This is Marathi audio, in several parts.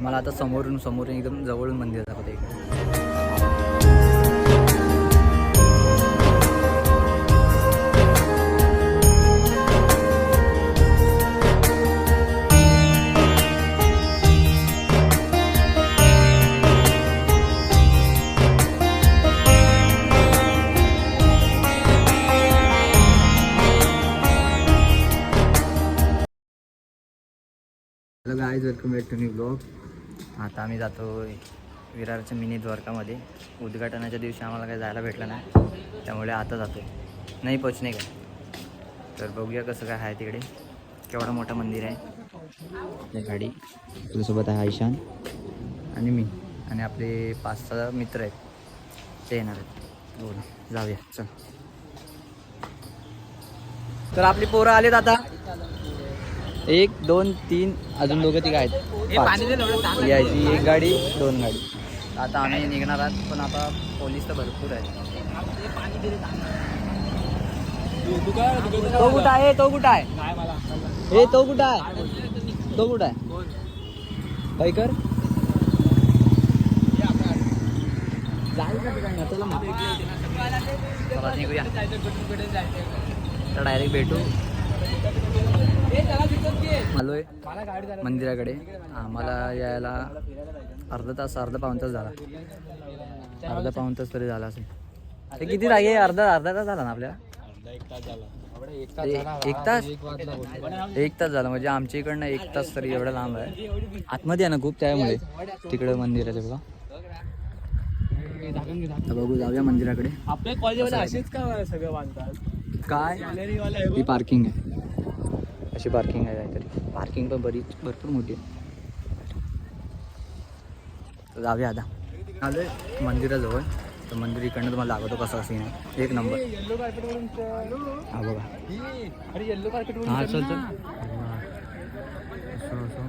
मला आता समोरून एकदम जवळून मंदिर दाखवते. Hello guys, welcome back to new blog. आता आम्ही जातो विरारच्या मिनी द्वारकामध्ये. उद्घाटनाच्या दिवशी आम्हाला काही जायला भेटलं नाही, त्यामुळे आता जातो. नाही पोचणे का, तर बघूया कसं काय आहे तिकडे. केवढं मोठं मंदिर आहे. ही गाडी तुझ्यासोबत आहे आयशान आणि मी आणि आपले 5-6 मित्र आहेत, ते येणार आहेत. बोल जाऊया चल. तर आपली पोरं आलेत आता. 1, 2, 3 अजून 2-3 आहेत. 5 यायची, 1 गाडी 2 गाडी. आता आम्ही निघणार आहात, पण आता पोलीस तर भरपूर आहेत. तो कुठं आहे? तो कुठं आहे? हे तो कुठं आहे? तो कुठं आहे? बाईकर चला निघूया, तर डायरेक्ट भेटू. आलोय मंदिराकडे. आम्हाला यायला अर्धा पाऊण तास झाला. अर्धा पाऊण तास तरी झाला असेल. ते किती लागे? अर्धा तास झाला ना आपल्याला. 1 तास झाला. म्हणजे आमच्या इकडनं 1 तास तरी. एवढं लांब आहे. आतमध्ये आहे ना खूप, त्यामुळे तिकडं मंदिराचं बघा. बघू, जाऊया मंदिराकडे. आपल्या कॉलेजमध्ये असेच का सगळं बांधतात? काय ही पार्किंग आहे, अशी पार्किंग आहे काहीतरी. पार्किंग पण भरपूर मोठी आहे. तर जाऊया आता. आलोय मंदिराजवळ. तर मंदिर इकडनं तुम्हाला दाखवतो कसं सीन आहे. 1 नंबर. हा बघा. हां चल चल. असं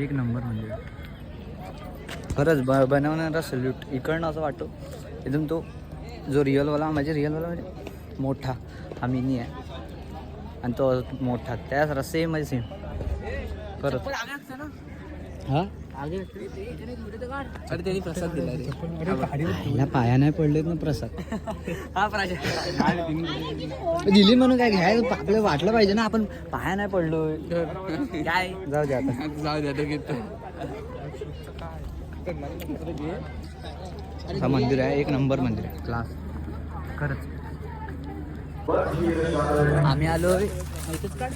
1 नंबर मंदिर. खरंच बनवणारा सल्यूट. इकडनं असं वाटतो एकदम तो जो रिअलवाला म्हणजे मोठा हा मिनी आहे, आणि तो मोठा त्या सेम म्हणजे सेम खरंच. हा अरे त्यांनी प्रसाद दिला रे. पाया नाही पडलेत ना प्रसाद. दिली म्हणून काय घ्याय, आपल्याला वाटलं पाहिजे ना आपण पाया नाही पडलो काय. जाऊ दे आता, जाऊ दे आता घेतो. हा मंदिर आहे, 1 नंबर मंदिर आहे, क्लास खरंच. आम्ही आलोय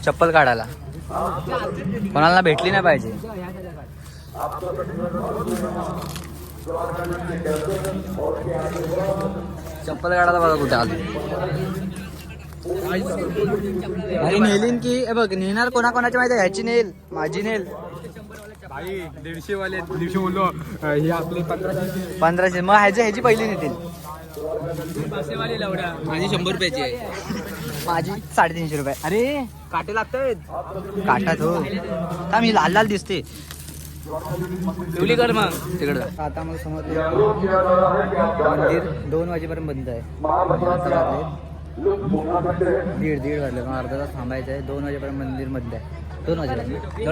चप्पल काढायला. कोणाला भेटली नाही पाहिजे. चप्पल काढायला बघा कुठे आलो. अरे नेलीन की बघ, नेणार कोणाकोणाची माहिती आहे? ह्याची नेल, माझी नेल. 150 वाले दिवशी बोललो हे आपले 1500. मग ह्याची पहिली नेतील. माझी 100 रुपयाची आहे. माझी 350 रुपये. अरे काटे लागतात. काटात हो का, मी लाल लाल दिसते. ठेवली कर मग तिकडं. आता मला समजलं मंदिर 2 वाजेपर्यंत बंद आहे. 1:30 वाजले. मग अर्धा तास थांबायचं आहे. 2 वाजेपर्यंत मंदिर बंद आहे. 2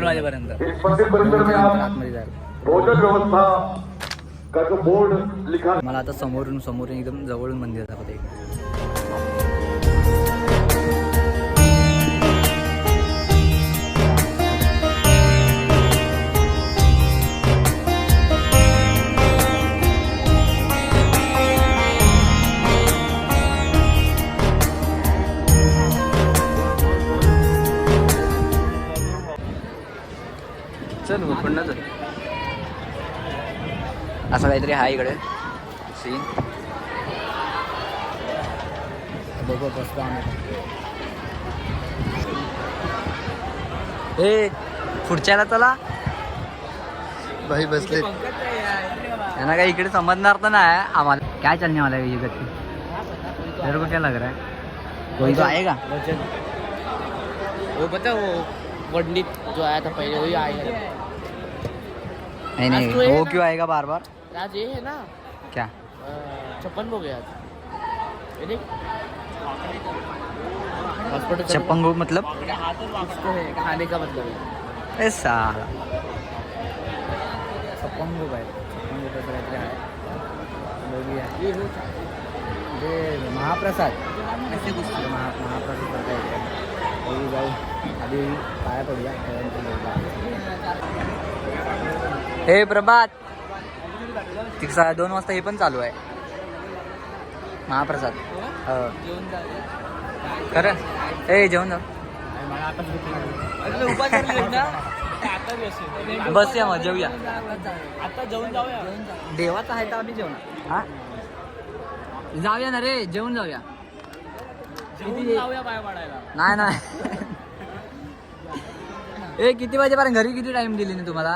वाजेपर्यंत आतमध्ये जायला. मला आता समोरून एकदम जवळून मंदिर दाखवते. चल पुन्हा चल. असं काहीतरी आहे इकडे सीन. बघू बसतो आम्ही. हे पुढच्याला चला भाई बसले. यांना काय इकडे समजणार तर नाही आम्हाला. काय चलने वाला है ये गति? तेरे को क्या लग रहा है? कोई तो आएगा? वो पता वो पंडित जो आया था पहले वही आएगा. नहीं वो क्यों आएगा बार बार? आज ये है ना क्या 56 हो गया. छप्पन भोग मतलब खाने का मतलब है. ऐसा छप्पन रुपये काहीतरी आहे. बघूया ते महाप्रसाद महाप्रसाद बघू जाऊ आधी पाया पडूया. हे प्रभात 2 वाजता हे पण चालू आहे महाप्रसाद. खरं ए जेवण जाऊ बस या मग जेऊया आता जेवण जाऊया. देवाचा आहे तर आम्ही जेवण हा जाऊया ना रे जेवण जाऊया. जाऊया पाय पाडायला. नाही ए किती वाजेपर्यंत घरी किती टाइम दिली ना तुम्हाला.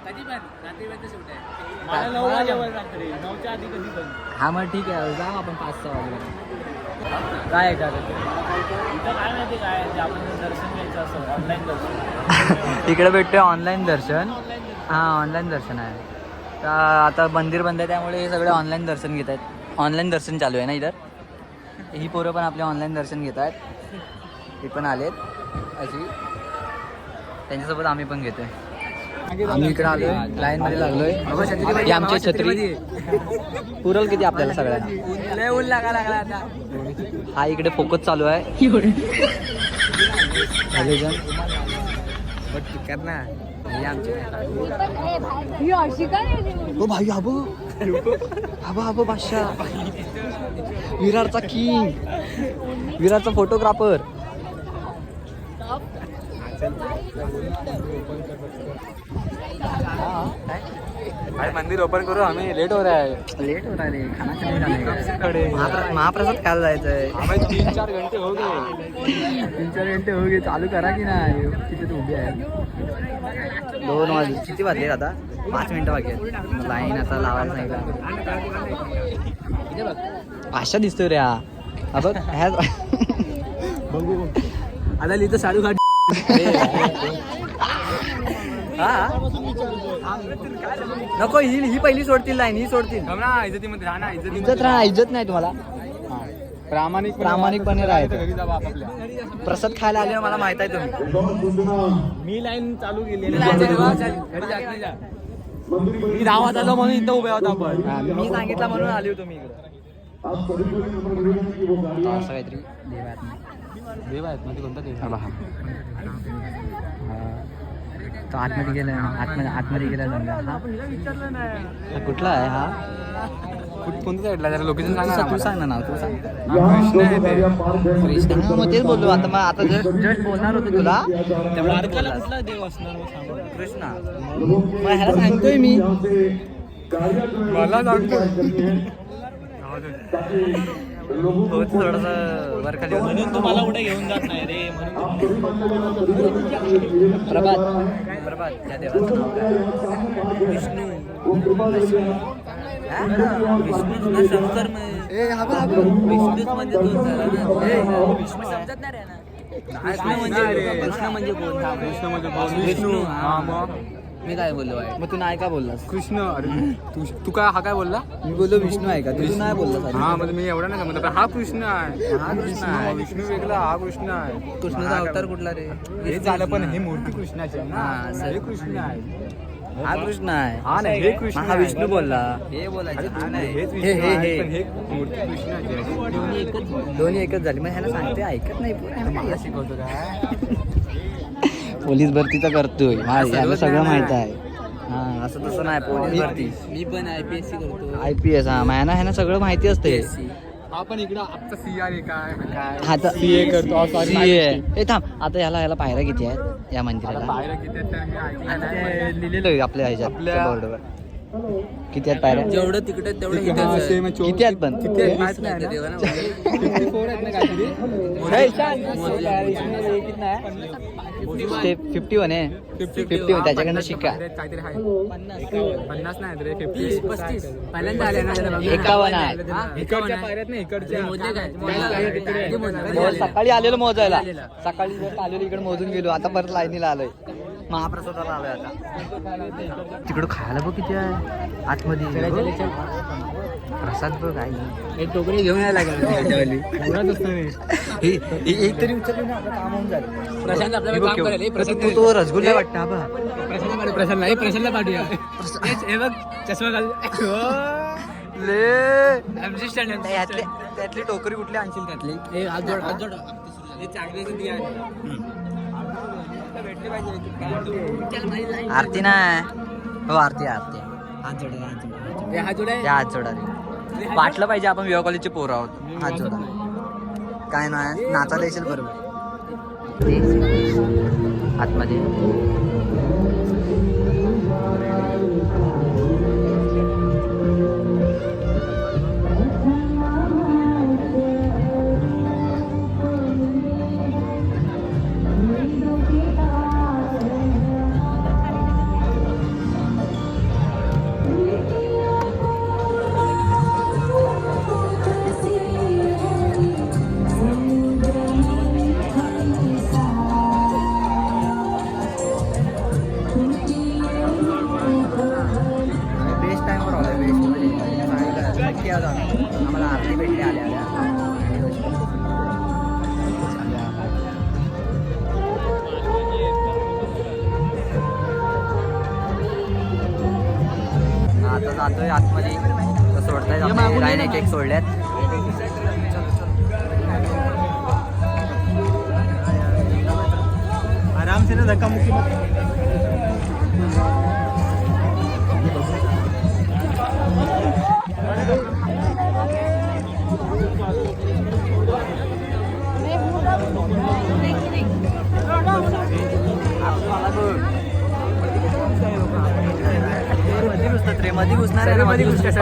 कधी पण रात्री सुट आहे. मला 9 वाजेवर रात्री 9च्या आधी कधी पण. हा मग ठीक आहे जाऊ आपण 5-6 वाजेपर्यंत. काय का इथं काय माहिती काय ते आपण दर्शन घ्यायचं असं ऑनलाईन दर्शन. इकडे भेटतोय ऑनलाईन दर्शन. हा ऑनलाईन दर्शन आहे. तर आता मंदिर बंद आहे त्यामुळे हे सगळे ऑनलाईन दर्शन घेत आहेत. ऑनलाईन दर्शन चालू आहे ना इधर. ही पोरं पण आपले ऑनलाईन दर्शन घेत आहेत. हे पण आलेत अशी त्यांच्यासोबत आम्ही पण घेतोय. आम्ही इकडे आलोय लाईन मध्ये लागलोय. ही आमची छत्री पुरल किती आपल्याला सगळ्यांना. ऊन लागायला लागला आता. हा इकडे फोकस चालू आहे. भाई आबो आबो बादशाह विरारचा किंग विरारचा फोटोग्राफर. मंदिर ओपन करू आम्ही. लेट हो रहा है. रे महाप्रसाद खायला जायचंय. आम्ही 3-4 घंटे हो गए. 3-4 घंटे हो गए. चालू करा की नाही. तिथे उभी आहे. 2 वाजले. किती वाजले आता 5 मिनिटं बाकी आहेत. लाईन आता लावायला सांगितलं. भाषा दिसतोय रे हा बघ ह्या बघू आता लिहितं साडू घाट. हा नको ही पहिली सोडतील लाईन. ही सोडतील. इज्जतीमध्ये राहा ना. इज्जत राहा. इज्जत नाही तुम्हाला. प्रामाणिकपणे राहायचं. घरी जावा आपापल्या. प्रसाद खायला आले मला माहित आहे तुम्ही. मी लाईन चालू केली. मी धावत आलो म्हणून इथं उभे होता आपण. मी सांगितलं म्हणून आली होतो मी इकडे. असं काहीतरी देव आहेत मध्ये कोणता देव. तो आतमध्ये गेला आतमध्ये गेला विचारलं नाही कुठला आहे हा. कोणत्या साईडला जरा लोकेशन सांगा. तू सांग ना नाव तू सांग. कृष्ण आहे ते. कृष्ण हा मग तेच बोललो आता. मग आता जस्ट बोलणार होतो तुला तेवढा कुठला देव असणार मग सांग. कृष्णा मग ह्याला सांगतोय मी. मला सांगतो हो थोडस वर खाली म्हणून तुम्हाला कुठे घेऊन जात नाही रे. प्रभात त्या देवाचं नाव काय. विष्णू विष्णू शंकर विष्णूच म्हणजे विष्णू समजत नाही रे ना. कृष्ण म्हणजे कोण. कृष्ण म्हणजे विष्णू. हा मग मी काय बोललो आहे. मग तू नाही का बोललास. कृष्ण. अरे तू काय हा काय बोलला. मी बोललो विष्णू आहे का. तू नाही बोललास. हा म्हणजे मी एवढा नाही समजला. हा कृष्ण आहे. हा कृष्ण आहे. विष्णू वेगळा हा कृष्ण आहे. कृष्णाचा अवतार कुठला रे. हे झालं पण हे मूर्ती कृष्णाची आहे हा, ना. हे कृष्ण आहे. हा कृष्ण आहे. हा नाही हे कृष्ण हा विष्णू बोलला. हे बोलायचं हा नाही. हे पण हे मूर्ती कृष्णाची आहे. दोन्ही एकच झाली. मग ह्याला सांगते ऐकत नाही. मला शिकवतो काय. पोलीस भरतीचा करतोय. याला सगळं माहित आहे. हा असं तसं नाही. पोलीस भरती मी पण IPSC करतो. IPS हा मायना ह्याना सगळं माहिती असते. आपण इकडं आमचा CR काय आता CA करतो. CA. ए थांब आता ह्याला पायऱ्या किती आहेत या मंदिराला. बाहेर किती आहेत तर मी ऐकलं नाही. लिहिलेलं आहे आपल्या ह्याच्यात बोर्डवर. किती आहेत पायऱ्या. जेवढं तिकडे तेवढं किती आहेत पण. किती आहेत माहित नाही ना. 54 आहेत ना काहीतरी. 51 आहे. 51 त्याच्याकडनं शिका. काहीतरी आहे 50 नाही रे. 35 पहिल्यांदा आले ना. 51 आहे. इकडच्या पायऱ्यात नाही इकडच्या. सकाळी आलेलो मोजायला. सकाळी जर आलेलो इकडे मोजून गेलो. आता परत लाईनीला आलोय. महाप्रसादाला आलोय आता. तिकडं खायला बघ किती आहे आतमध्ये. प्रसाद बघ आई. एक टोकरी घेऊन यायला लागेल. एक तरी उचलली ना आपलं काम होऊन झालं. प्रशांत आपल्याला काम करेल. तो रसगुल्ला वाटतं हा बा. प्रशांत नाही, प्रशांतला पाठवूया. हे बघ चष्मा घाल. आमची स्टँड त्यातली टोकरी कुठली आणशील त्यातली? हे हात जोड, हात जोड. हे चांगल्याचं दिया आहे. आरती ना हो, आरती आरती हात जोडा, हात जोडा. हे हात जोडा आहे. त्या हात जोडा रे. वाटलं पाहिजे आपण विवा कॉलेजचे पोरं आहोत. हात जोडा काय नाही, नाचायला येशील बरोबर. आतमध्ये बेस्ट टाईमवर आलो. बेस्ट म्हणजे नक्की आज आम्हाला आरती भेटली आल्या आता जातोय आतमध्ये. सोडताय लाईन एक एक सोडल्यात. आराम से ना धक्का मुक्की मत. मध्ये घुसणार आहे, मध्ये घुसणार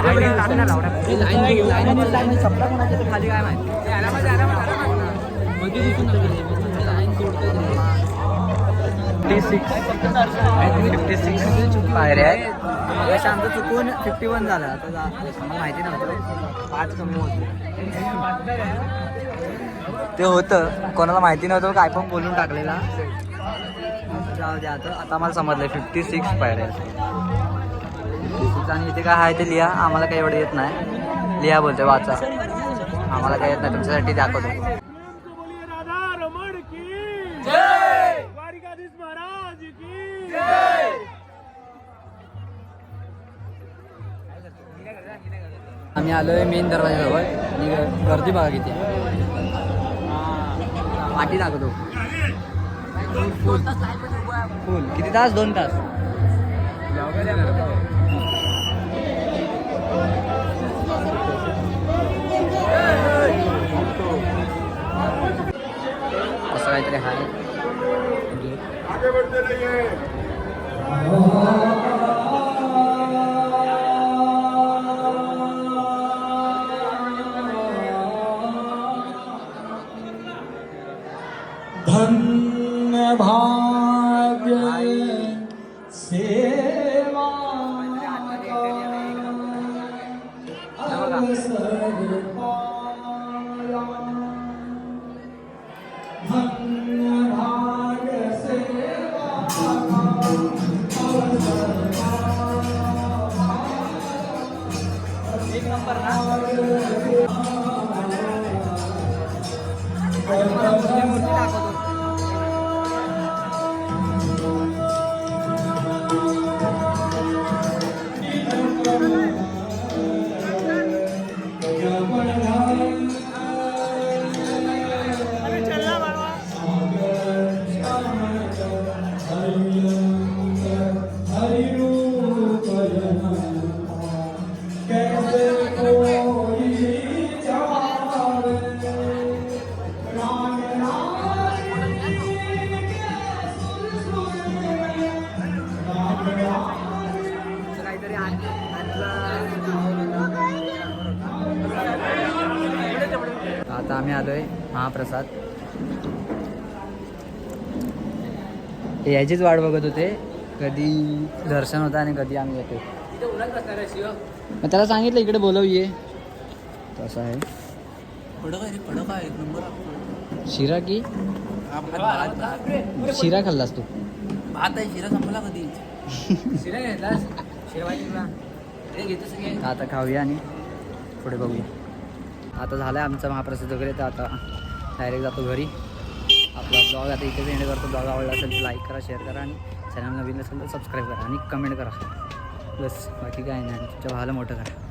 चपला कोणाच्या तर खाली काय माहिती. 56 पायऱ्या आहेत. मगाशी आमचं चुकून 51 झालं. आता आम्हाला माहिती नव्हतं, 5 कमी होते. ते होतं, कोणाला माहिती नव्हतं, काय पण बोलून टाकलेला. जाऊ द्या. आता आम्हाला समजलं 56 पायऱ्या. आणि इथे काय आहे ते लिहा. आम्हाला काही एवढं येत नाही. लिहा बोलते, वाचा. आम्हाला काही येत नाही, तुमच्यासाठी दाखवतो. आम्ही आलोय मेन दरवाजाजवळ आणि गर्दी बघा किती आहे. पाठी दाखवतो. फुल किती तास? 2 तास. असं काहीतरी आहे. धन्य भाग्य सेवा एक नंबर ना. आता आम्ही आलोय महाप्रसाद. याचीच वाट बघत होते, कधी दर्शन होतं आणि कधी आम्ही येतो. मग त्याला सांगितलं इकडे बोलवूये. तसं आहे. शिरा की शिरा खाल्लास तू? भात आहे, शिरा संपला कधी. शिरा घेतलास? आता खाऊया आणि पुढे बघूया. आता झालं आहे आमचा महाप्रसाद वगैरे, तर आता डायरेक्ट जातो घरी. आपला ब्लॉग आता इथेच एंड करतो. ब्लॉग आवडला असेल तर लाईक करा, शेअर करा आणि चॅनल नवीन असेल तर सबस्क्राईब करा आणि कमेंट करा. बस बाकी काय नाही, तुमच्या भावाला मोठं करा.